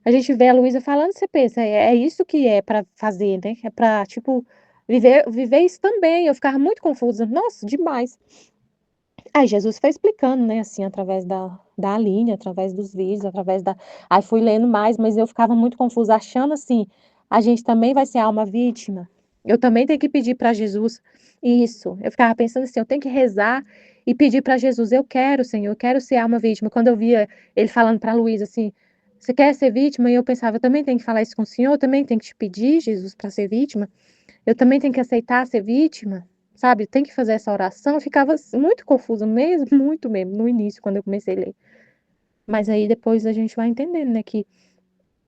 Speaker 1: a gente vê a Luísa falando, você pensa, é isso que é para fazer, né? É para, tipo, viver isso também. Eu ficava muito confusa. Nossa, demais. Aí Jesus foi explicando, né, assim, através da Aline, através dos vídeos, através da. Aí fui lendo mais, mas eu ficava muito confusa, achando assim, a gente também vai ser alma vítima.
Speaker 3: Eu também tenho que pedir para Jesus isso. Eu ficava pensando assim, eu tenho que rezar e pedir para Jesus, eu quero, Senhor, eu quero ser alma vítima. Quando eu via ele falando para Luísa assim, você quer ser vítima? E eu pensava, eu também tenho que falar isso com o Senhor, eu também tenho que te pedir, Jesus, para ser vítima. Eu também tenho que aceitar ser vítima, sabe? Tem que fazer essa oração. Eu ficava muito confusa mesmo, muito mesmo, no início, quando eu comecei a ler. Mas aí depois a gente vai entendendo, né, que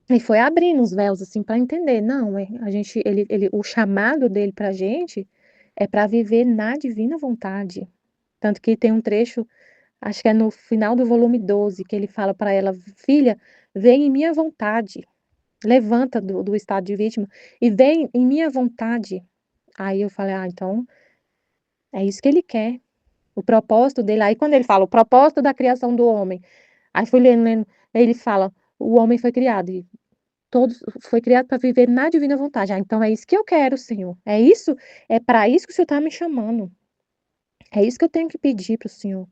Speaker 3: e foi abrindo os véus assim para entender, não, a gente, o chamado dele para a gente é para viver na divina vontade. Tanto que tem um trecho, acho que é no final do volume 12, que ele fala para ela, filha, vem em minha vontade, levanta do estado de vítima e vem em minha vontade. Aí eu falei, então é isso que ele quer, o propósito dele. Aí quando ele fala o propósito da criação do homem, aí fui lendo, aí ele fala, o homem foi criado, todos foi criado para viver na divina vontade. Então é isso que eu quero, Senhor. É isso, é para isso que o Senhor está me chamando. É isso que eu tenho que pedir para o Senhor.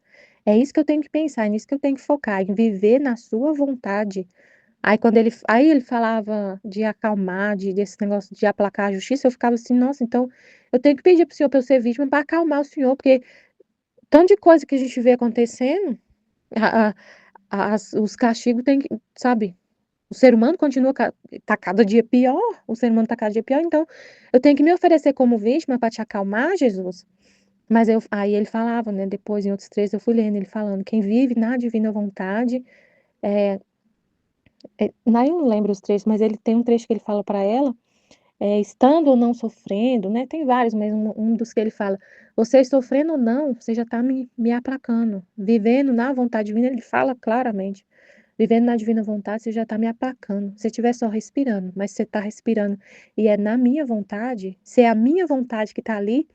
Speaker 3: É isso que eu tenho que pensar, é nisso que eu tenho que focar, em viver na sua vontade. Aí ele falava de acalmar, desse negócio de aplacar a justiça, eu ficava assim, nossa, então eu tenho que pedir para o Senhor para eu ser vítima para acalmar o Senhor, porque tanto de coisa que a gente vê acontecendo, a, os castigos tem que, sabe? O ser humano continua, tá cada dia pior, o ser humano tá cada dia pior, então eu tenho que me oferecer como vítima para te acalmar, Jesus. Mas aí ele falava, né, depois em outros trechos eu fui lendo ele falando, quem vive na divina vontade, eu não lembro os trechos, mas ele tem um trecho que ele fala para ela, estando ou não sofrendo, né, tem vários, mas um dos que ele fala, você sofrendo ou não, você já tá me aplacando, vivendo na vontade divina, ele fala claramente, vivendo na divina vontade, você já está me aplacando. Se você estiver só respirando, mas você está respirando e é na minha vontade, se é a minha vontade que está ali,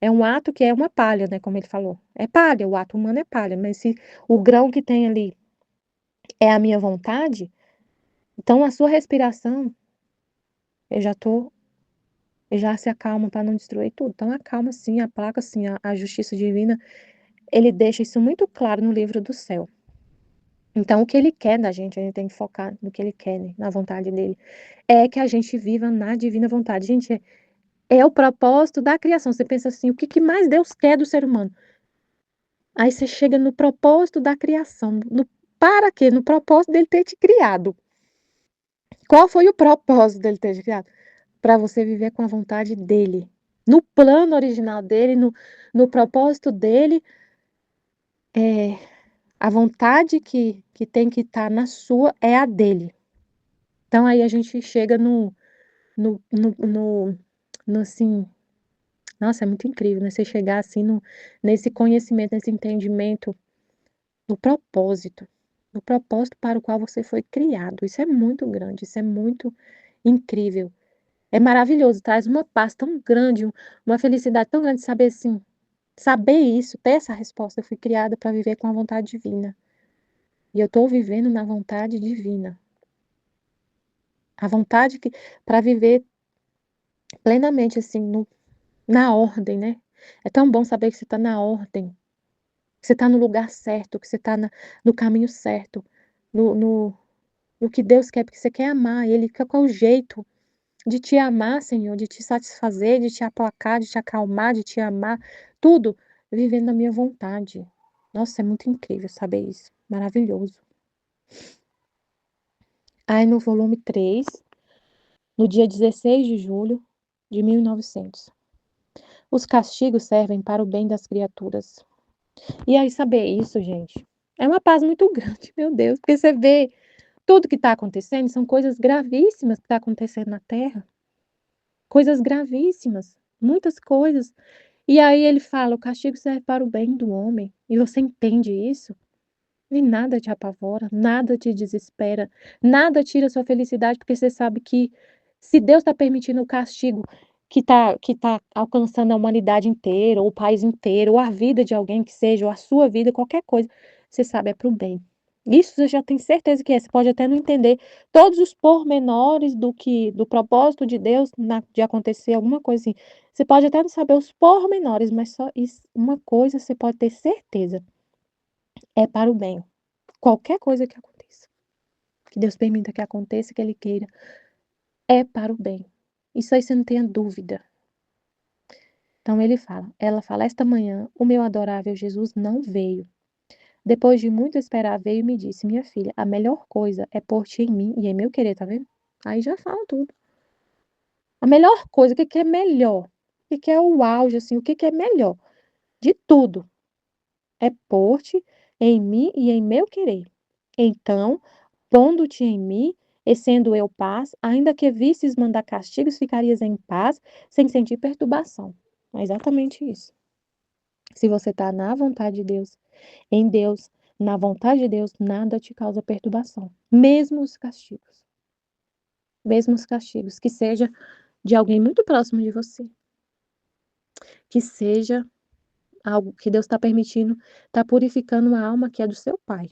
Speaker 3: é um ato que é uma palha, né? Como ele falou. É palha, o ato humano é palha, mas se o grão que tem ali é a minha vontade, então a sua respiração, eu já tô, já se acalma para não destruir tudo. Então acalma sim, aplaca sim, a justiça divina, ele deixa isso muito claro no livro do céu. Então, o que ele quer da gente, a gente tem que focar no que ele quer, né? Na vontade dele. É que a gente viva na divina vontade. Gente, é o propósito da criação. Você pensa assim, o que mais Deus quer do ser humano? Aí você chega no propósito da criação. Para quê? No propósito dele ter te criado. Qual foi o propósito dele ter te criado? Para você viver com a vontade dele. No plano original dele, no propósito dele, a vontade que tem que estar na sua é a dele. Então aí a gente chega no, no, no, assim, nossa, é muito incrível, né? Você chegar assim nesse conhecimento, nesse entendimento do propósito para o qual você foi criado. Isso é muito grande, isso é muito incrível. É maravilhoso, traz uma paz tão grande, uma felicidade tão grande saber assim, saber isso, ter essa resposta. Eu fui criada para viver com a vontade divina. E eu estou vivendo na vontade divina. A vontade que para viver plenamente assim na ordem, né? É tão bom saber que você está na ordem, que você está no lugar certo, que você está no caminho certo, no, no, no que Deus quer, porque você quer amar Ele, qual é o jeito de te amar, Senhor, de te satisfazer, de te aplacar, de te acalmar, de te amar, tudo vivendo na minha vontade. Nossa, é muito incrível saber isso, maravilhoso. Aí no volume 3, no dia 16 de julho de 1900. Os castigos servem para o bem das criaturas. E aí saber isso, gente, é uma paz muito grande, meu Deus, porque você vê tudo que está acontecendo, são coisas gravíssimas que está acontecendo na Terra, coisas gravíssimas, muitas coisas. E aí ele fala, o castigo serve para o bem do homem, e você entende isso? E nada te apavora, nada te desespera, nada tira sua felicidade, porque você sabe que se Deus está permitindo o castigo que tá alcançando a humanidade inteira, ou o país inteiro, ou a vida de alguém que seja, ou a sua vida, qualquer coisa, você sabe, é para o bem. Isso você já tem certeza que é. Você pode até não entender todos os pormenores do propósito de Deus de acontecer alguma coisa assim. Você pode até não saber os pormenores, mas só isso, uma coisa você pode ter certeza, é para o bem. Qualquer coisa que aconteça, que Deus permita que aconteça, que Ele queira, é para o bem. Isso aí você não tenha dúvida. Então ela fala, esta manhã o meu adorável Jesus não veio. Depois de muito esperar, veio e me disse, minha filha, a melhor coisa é pôr-te em mim e em meu querer, tá vendo? Aí já fala tudo. A melhor coisa, o que que é melhor? O que que é o auge, assim, o que que é melhor? De tudo. É pôr-te em mim e em meu querer. Então, pondo-te em mim, e sendo eu paz, ainda que visses mandar castigos, ficarias em paz, sem sentir perturbação. É exatamente isso. Se você está na vontade de Deus, em Deus, na vontade de Deus, nada te causa perturbação. Mesmo os castigos. Mesmo os castigos. Que seja de alguém muito próximo de você. Que seja algo que Deus está permitindo, está purificando uma alma que é do seu pai,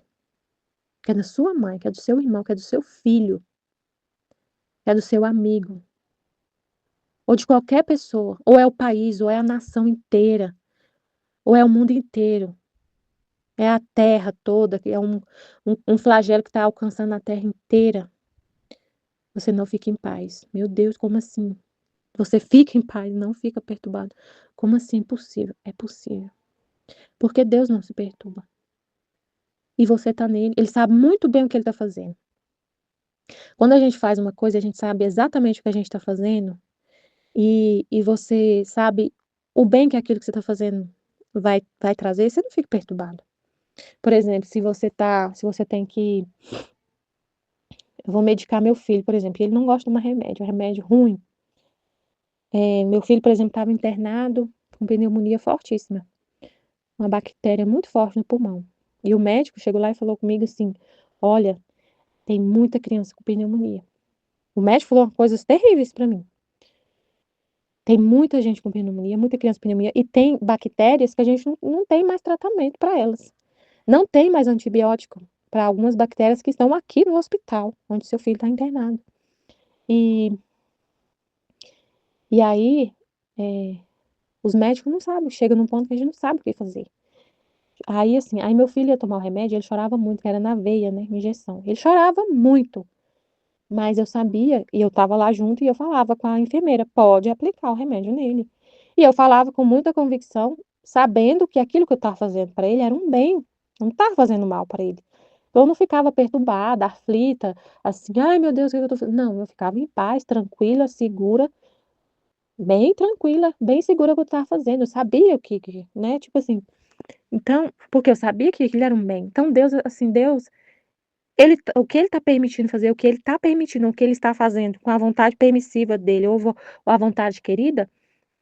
Speaker 3: que é da sua mãe, que é do seu irmão, que é do seu filho, que é do seu amigo, ou de qualquer pessoa, ou é o país, ou é a nação inteira, ou é o mundo inteiro, é a terra toda, que é um flagelo que está alcançando a terra inteira. Você não fica em paz. Meu Deus, como assim? Você fica em paz, não fica perturbado. Como assim? Impossível. É possível. Porque Deus não se perturba. E você está nele, ele sabe muito bem o que ele está fazendo. Quando a gente faz uma coisa, a gente sabe exatamente o que a gente está fazendo, e você sabe o bem que aquilo que você está fazendo vai trazer, você não fica perturbado. Por exemplo, se você tem que. Eu vou medicar meu filho, por exemplo, e ele não gosta de tomar remédio, é remédio ruim. Meu filho, por exemplo, estava internado com pneumonia fortíssima, uma bactéria muito forte no pulmão. E o médico chegou lá e falou comigo assim: olha, tem muita criança com pneumonia. O médico falou coisas terríveis para mim. Tem muita gente com pneumonia, muita criança com pneumonia, e tem bactérias que a gente não tem mais tratamento para elas. Não tem mais antibiótico para algumas bactérias que estão aqui no hospital, onde seu filho está internado. E, e aí, os médicos não sabem, chega num ponto que a gente não sabe o que fazer. Aí, assim, aí meu filho ia tomar o remédio, ele chorava muito, que era na veia, né, injeção. Ele chorava muito, mas eu sabia, e eu estava lá junto, e eu falava com a enfermeira, pode aplicar o remédio nele. E eu falava com muita convicção, sabendo que aquilo que eu estava fazendo para ele era um bem, não estava fazendo mal para ele. Eu não ficava perturbada, aflita, assim, ai meu Deus, o que eu tô fazendo? Não, eu ficava em paz, tranquila, segura, bem tranquila, bem segura do que eu estava fazendo. Eu sabia o que, né? Tipo assim, então, porque eu sabia que aquilo era um bem. Então, Deus, assim, Deus, o que ele está permitindo fazer, o que ele está permitindo, o que ele está fazendo com a vontade permissiva dele, ou a vontade querida,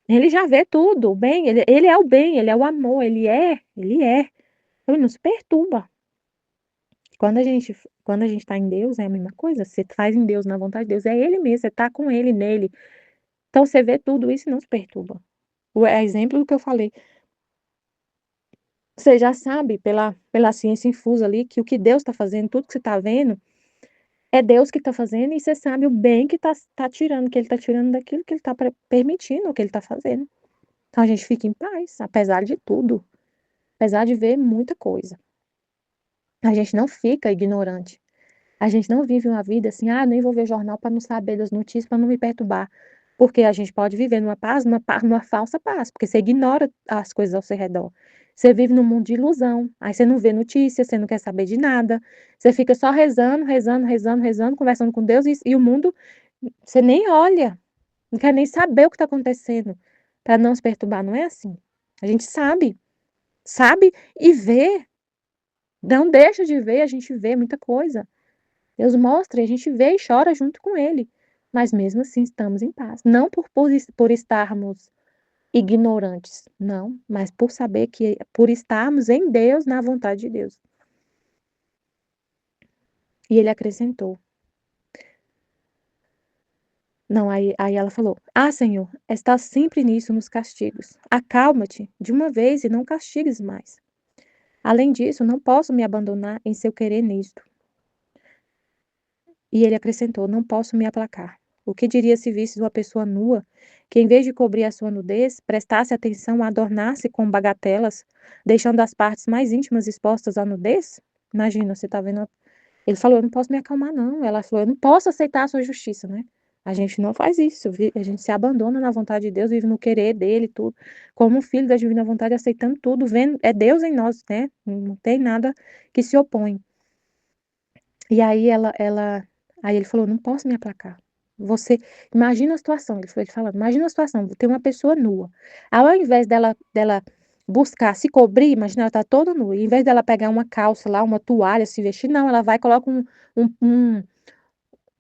Speaker 3: ele já vê tudo, o bem, ele é o bem, ele é o amor, ele é. Então, ele não se perturba. Quando a gente está em Deus, é a mesma coisa. Você faz em Deus, na vontade de Deus, é Ele mesmo, você está com Ele, nele. Então, você vê tudo isso e não se perturba. O exemplo do que eu falei. Você já sabe, pela ciência infusa ali, que o que Deus está fazendo, tudo que você está vendo, é Deus que está fazendo, e você sabe o bem que tá tirando, que Ele está tirando daquilo que Ele está permitindo, o que Ele está fazendo. Então, a gente fica em paz, apesar de tudo. Apesar de ver muita coisa. A gente não fica ignorante. A gente não vive uma vida assim, nem vou ver jornal para não saber das notícias, para não me perturbar. Porque a gente pode viver numa paz, numa falsa paz, porque você ignora as coisas ao seu redor. Você vive num mundo de ilusão. Aí você não vê notícias, você não quer saber de nada. Você fica só rezando, rezando, rezando, rezando, conversando com Deus, e o mundo, você nem olha, não quer nem saber o que está acontecendo, para não se perturbar. Não é assim. A gente sabe e vê. Não deixa de ver, a gente vê muita coisa. Deus mostra e a gente vê e chora junto com Ele. Mas mesmo assim estamos em paz. Não por estarmos ignorantes, não, mas por saber que, por estarmos em Deus, na vontade de Deus. E ele acrescentou. Não, aí ela falou: Senhor, estás sempre nisso nos castigos. Acalma-te de uma vez e não castigues mais. Além disso, não posso me abandonar em seu querer nisto. E ele acrescentou: não posso me aplacar. O que diria se visse uma pessoa nua, que em vez de cobrir a sua nudez, prestasse atenção a adornar-se com bagatelas, deixando as partes mais íntimas expostas à nudez? Imagina, você tá vendo. Ele falou: eu não posso me acalmar, não. Ela falou: eu não posso aceitar a sua justiça, né? A gente não faz isso, a gente se abandona na vontade de Deus, vive no querer dele, tudo, como um filho da divina vontade, aceitando tudo, vendo, é Deus em nós, né? Não tem nada que se opõe. E aí aí ele falou, não posso me aplacar. Você, imagina a situação, ele foi falando, imagina a situação, tem uma pessoa nua. Ao invés dela buscar se cobrir, imagina ela tá toda nua, e ao invés dela pegar uma calça lá, uma toalha, se vestir, não, ela vai e coloca um, um,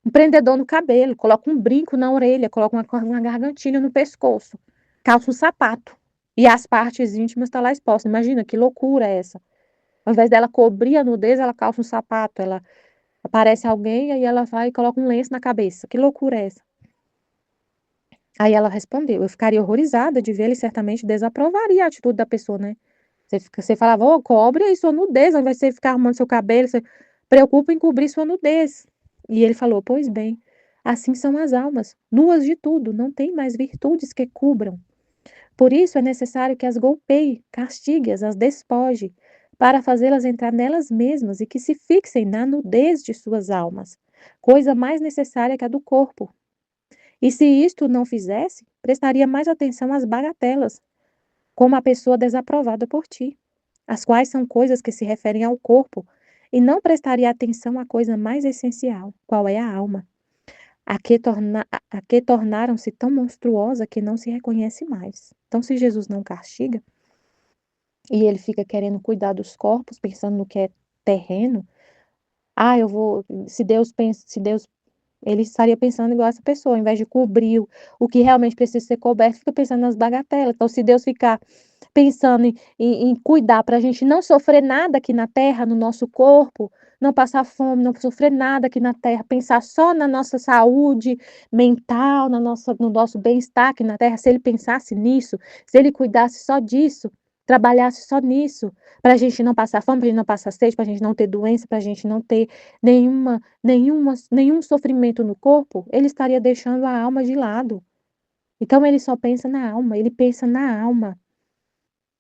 Speaker 3: um prendedor no cabelo, coloca um brinco na orelha, coloca uma gargantilha no pescoço, calça um sapato. E as partes íntimas estão lá expostas. Imagina que loucura é essa. Ao invés dela cobrir a nudez, ela calça um sapato, ela aparece alguém, aí ela vai e coloca um lenço na cabeça. Que loucura é essa? Aí ela respondeu, eu ficaria horrorizada de ver, ele certamente desaprovaria a atitude da pessoa, né? Você falava, ô, cobre aí sua nudez, ao invés de você ficar arrumando seu cabelo, você preocupa em cobrir sua nudez. E ele falou, pois bem, assim são as almas, nuas de tudo, não tem mais virtudes que cubram. Por isso é necessário que as golpeie, castigue-as, as despoje, para fazê-las entrar nelas mesmas e que se fixem na nudez de suas almas, coisa mais necessária que a do corpo. E se isto não fizesse, prestaria mais atenção às bagatelas, como a pessoa desaprovada por ti, as quais são coisas que se referem ao corpo, e não prestaria atenção à coisa mais essencial, qual é a alma, a que tornaram-se tão monstruosa que não se reconhece mais. Então, se Jesus não castiga, e ele fica querendo cuidar dos corpos, pensando no que é terreno, eu vou, se Deus ele estaria pensando igual essa pessoa, ao invés de cobrir o que realmente precisa ser coberto, fica pensando nas bagatelas. Então, se Deus ficar pensando em cuidar para a gente não sofrer nada aqui na terra, no nosso corpo, não passar fome, não sofrer nada aqui na terra, pensar só na nossa saúde mental, no nosso bem-estar aqui na terra, se ele pensasse nisso, se ele cuidasse só disso, trabalhasse só nisso, para a gente não passar fome, para a gente não passar sede, para a gente não ter doença, para a gente não ter nenhum sofrimento no corpo, ele estaria deixando a alma de lado. Então ele só pensa na alma, ele pensa na alma.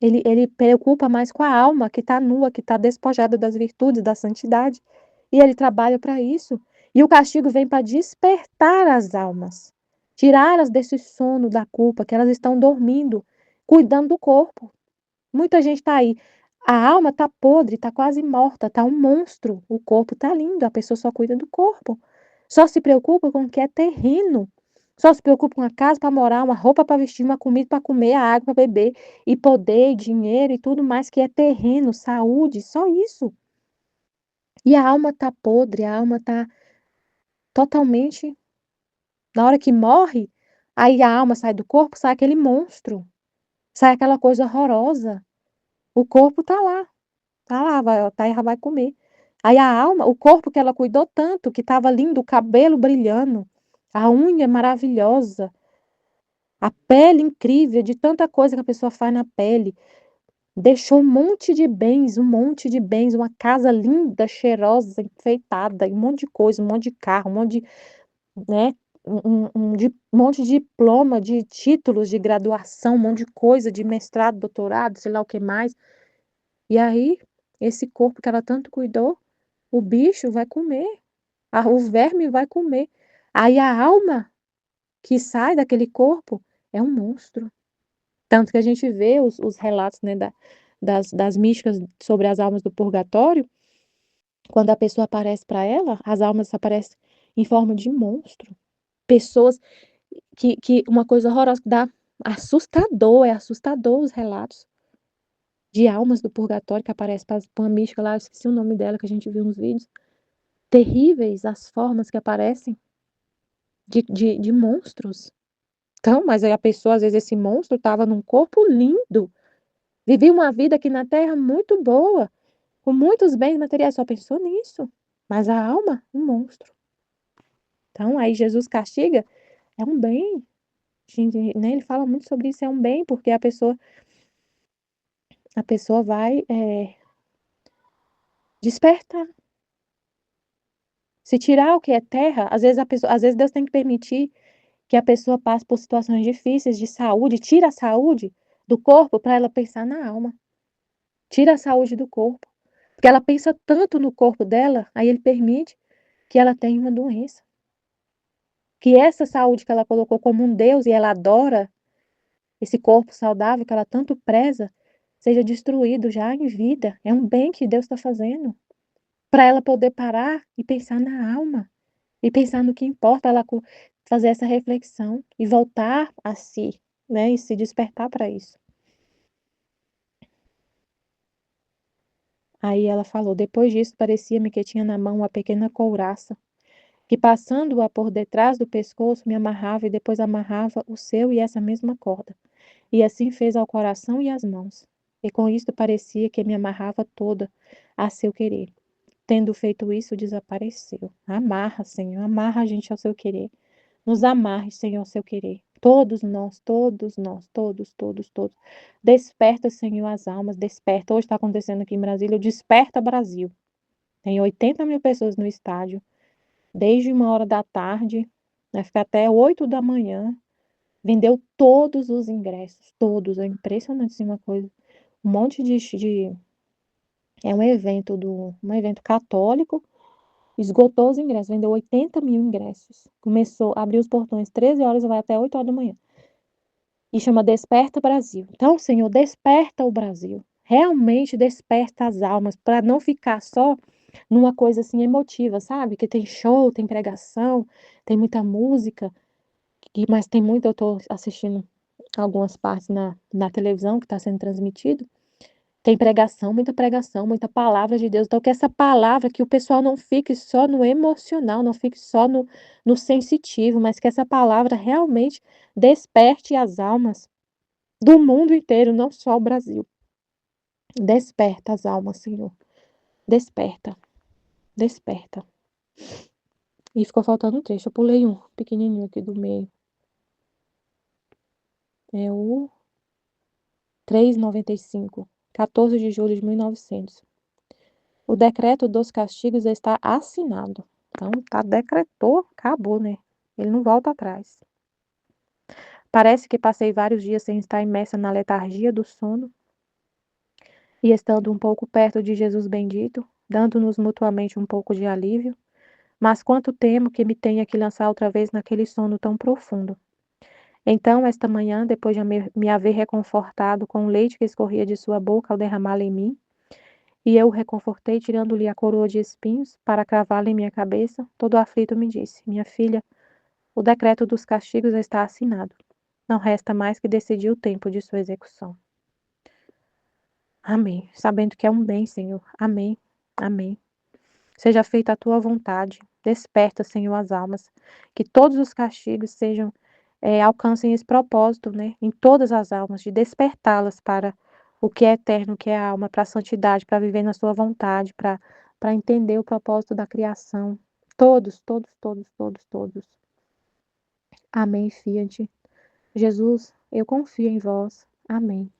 Speaker 3: Ele preocupa mais com a alma que está nua, que está despojada das virtudes, da santidade. E ele trabalha para isso. E o castigo vem para despertar as almas, tirá-las desse sono da culpa, que elas estão dormindo, cuidando do corpo. Muita gente está aí. A alma está podre, está quase morta, está um monstro. O corpo está lindo, a pessoa só cuida do corpo. Só se preocupa com o que é terreno. Só se preocupa com a casa para morar, uma roupa para vestir, uma comida para comer, a água para beber, e poder, e dinheiro e tudo mais que é terreno, saúde, só isso. E a alma está podre, a alma está totalmente. Na hora que morre, aí a alma sai do corpo, sai aquele monstro, sai aquela coisa horrorosa. O corpo tá lá, a terra vai comer. Aí a alma, o corpo que ela cuidou tanto, que estava lindo, o cabelo brilhando, a unha maravilhosa, a pele incrível, de tanta coisa que a pessoa faz na pele, deixou um monte de bens, uma casa linda, cheirosa, enfeitada, um monte de coisa, um monte de carro, um monte de, né, um monte de diploma, de títulos de graduação, um monte de coisa, de mestrado, doutorado, sei lá o que mais. E aí, esse corpo que ela tanto cuidou, o bicho vai comer, o verme vai comer. Aí a alma que sai daquele corpo é um monstro. Tanto que a gente vê os relatos, né, das místicas sobre as almas do purgatório, quando a pessoa aparece para ela, as almas aparecem em forma de monstro. Pessoas que uma coisa horrorosa, que dá assustador, é assustador os relatos de almas do purgatório que aparecem para uma mística lá, eu esqueci o nome dela, que a gente viu nos vídeos. Terríveis as formas que aparecem de monstros. Então, mas aí a pessoa, às vezes, esse monstro estava num corpo lindo, vivia uma vida aqui na Terra muito boa, com muitos bens materiais, só pensou nisso. Mas a alma, um monstro. Então, aí Jesus castiga, é um bem. Gente, né, ele fala muito sobre isso, é um bem, porque a pessoa vai despertar. Se tirar o que é terra, às vezes Deus tem que permitir que a pessoa passe por situações difíceis de saúde, tira a saúde do corpo para ela pensar na alma. Tira a saúde do corpo. Porque ela pensa tanto no corpo dela, aí ele permite que ela tenha uma doença. Que essa saúde que ela colocou como um Deus e ela adora, esse corpo saudável que ela tanto preza, seja destruído já em vida. É um bem que Deus está fazendo. Para ela poder parar e pensar na alma. E pensar no que importa, ela fazer essa reflexão e voltar a si, né? E se despertar para isso. Aí ela falou: depois disso, parecia-me que tinha na mão uma pequena couraça, que passando-a por detrás do pescoço, me amarrava e depois amarrava o seu e essa mesma corda. E assim fez ao coração e às mãos. E com isto parecia que me amarrava toda a seu querer. Tendo feito isso, desapareceu. Amarra, Senhor, amarra a gente ao seu querer. Nos amarre, Senhor, ao seu querer. Todos nós, todos nós, todos, todos, todos. Desperta, Senhor, as almas, desperta. Hoje está acontecendo aqui em Brasília, o Desperta Brasil. Tem 80 mil pessoas no estádio, desde 1 hora da tarde, vai ficar até 8 da manhã. Vendeu todos os ingressos, todos. É impressionante, assim, uma coisa. Um monte é um evento católico, esgotou os ingressos, vendeu 80 mil ingressos. Começou, abriu os portões 13 horas e vai até 8 horas da manhã. E chama Desperta Brasil. Então, Senhor, desperta o Brasil. Realmente desperta as almas, para não ficar só numa coisa assim emotiva, sabe? Que tem show, tem pregação, tem muita música, mas tem muito, eu estou assistindo algumas partes na televisão que está sendo transmitido. Tem pregação, muita palavra de Deus. Então, que essa palavra, que o pessoal não fique só no emocional, não fique só no sensitivo, mas que essa palavra realmente desperte as almas do mundo inteiro, não só o Brasil. Desperta as almas, Senhor. Desperta, desperta. E ficou faltando um trecho. Eu pulei um pequenininho aqui do meio. É o 395, 14 de julho de 1900. O decreto dos castigos está assinado. Então, decretou, acabou, né? Ele não volta atrás. Parece que passei vários dias sem estar imersa na letargia do sono e estando um pouco perto de Jesus bendito, dando-nos mutuamente um pouco de alívio, mas quanto temo que me tenha que lançar outra vez naquele sono tão profundo. Então, esta manhã, depois de me haver reconfortado com o leite que escorria de sua boca ao derramá-lo em mim, e eu o reconfortei, tirando-lhe a coroa de espinhos, para cravá-la em minha cabeça, todo aflito me disse: minha filha, o decreto dos castigos está assinado. Não resta mais que decidir o tempo de sua execução. Amém. Sabendo que é um bem, Senhor. Amém. Amém. Seja feita a tua vontade. Desperta, Senhor, as almas. Que todos os castigos alcancem esse propósito, né? Em todas as almas, de despertá-las para o que é eterno, o que é a alma, para a santidade, para viver na sua vontade, para entender o propósito da criação. Todos, todos, todos, todos, todos. Amém, Fiat. Jesus, eu confio em vós. Amém.